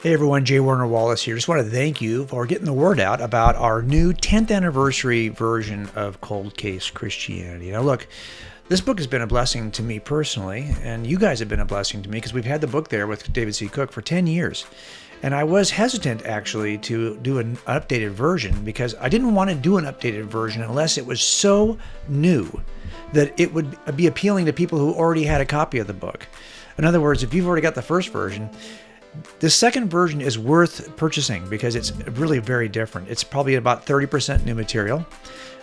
Hey everyone, J. Warner Wallace here. Just want to thank you for getting the word out about our new 10th anniversary version of Cold Case Christianity. Now look, this book has been a blessing to me personally, and you guys have been a blessing to me because we've had the book there with David C. Cook for 10 years. And I was hesitant actually to do an updated version because I didn't want to do an updated version unless it was so new that it would be appealing to people who already had a copy of the book. In other words, if you've already got the first version, the second version is worth purchasing because it's really very different. It's probably about 30% new material.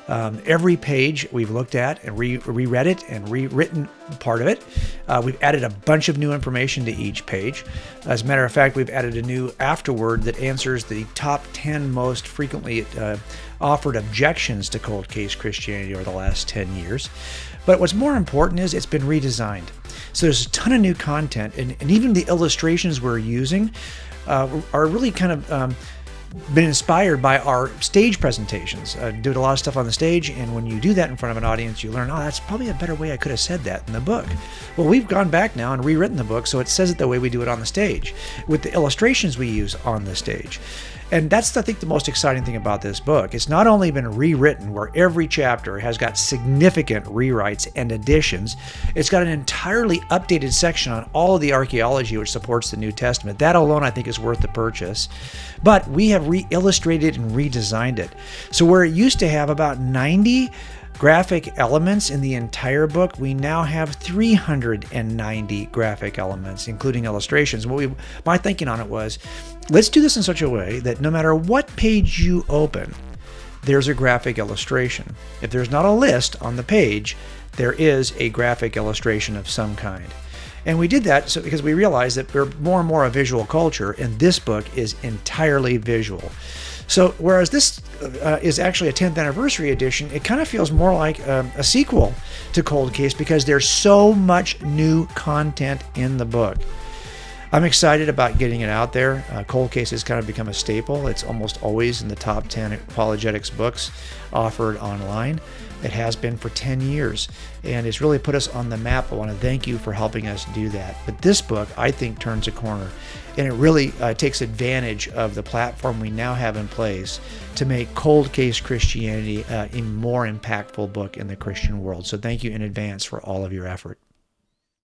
Every page we've looked at and reread it and rewritten part of it. We've added a bunch of new information to each page. As a matter of fact, we've added a new afterword that answers the top 10 most frequently offered objections to Cold Case Christianity over the last 10 years. But what's more important is it's been redesigned. So there's a ton of new content, and even the illustrations we're using are really kind of been inspired by our stage presentations. I do a lot of stuff on the stage, and when you do that in front of an audience, you learn, oh, that's probably a better way I could have said that in the book. Well, we've gone back now and rewritten the book so it says it the way we do it on the stage, with the illustrations we use on the stage. And that's, I think, the most exciting thing about this book. It's not only been rewritten where every chapter has got significant rewrites and additions, it's got an entirely updated section on all of the archaeology which supports the New Testament. That alone, I think, is worth the purchase. But we have re-illustrated and redesigned it. So where it used to have about 90 graphic elements in the entire book, we now have 390 graphic elements, including illustrations. My thinking on it was, let's do this in such a way that no matter what page you open, there's a graphic illustration. If there's not a list on the page, there is a graphic illustration of some kind. And we did that because we realized that we're more and more a visual culture, and this book is entirely visual. So whereas this is actually a 10th anniversary edition, it kind of feels more like a sequel to Cold Case because there's so much new content in the book. I'm excited about getting it out there. Cold Case has kind of become a staple. It's almost always in the top 10 apologetics books offered online. It has been for 10 years, and it's really put us on the map. I want to thank you for helping us do that. But this book, I think, turns a corner, and it really takes advantage of the platform we now have in place to make Cold Case Christianity a more impactful book in the Christian world. So thank you in advance for all of your effort.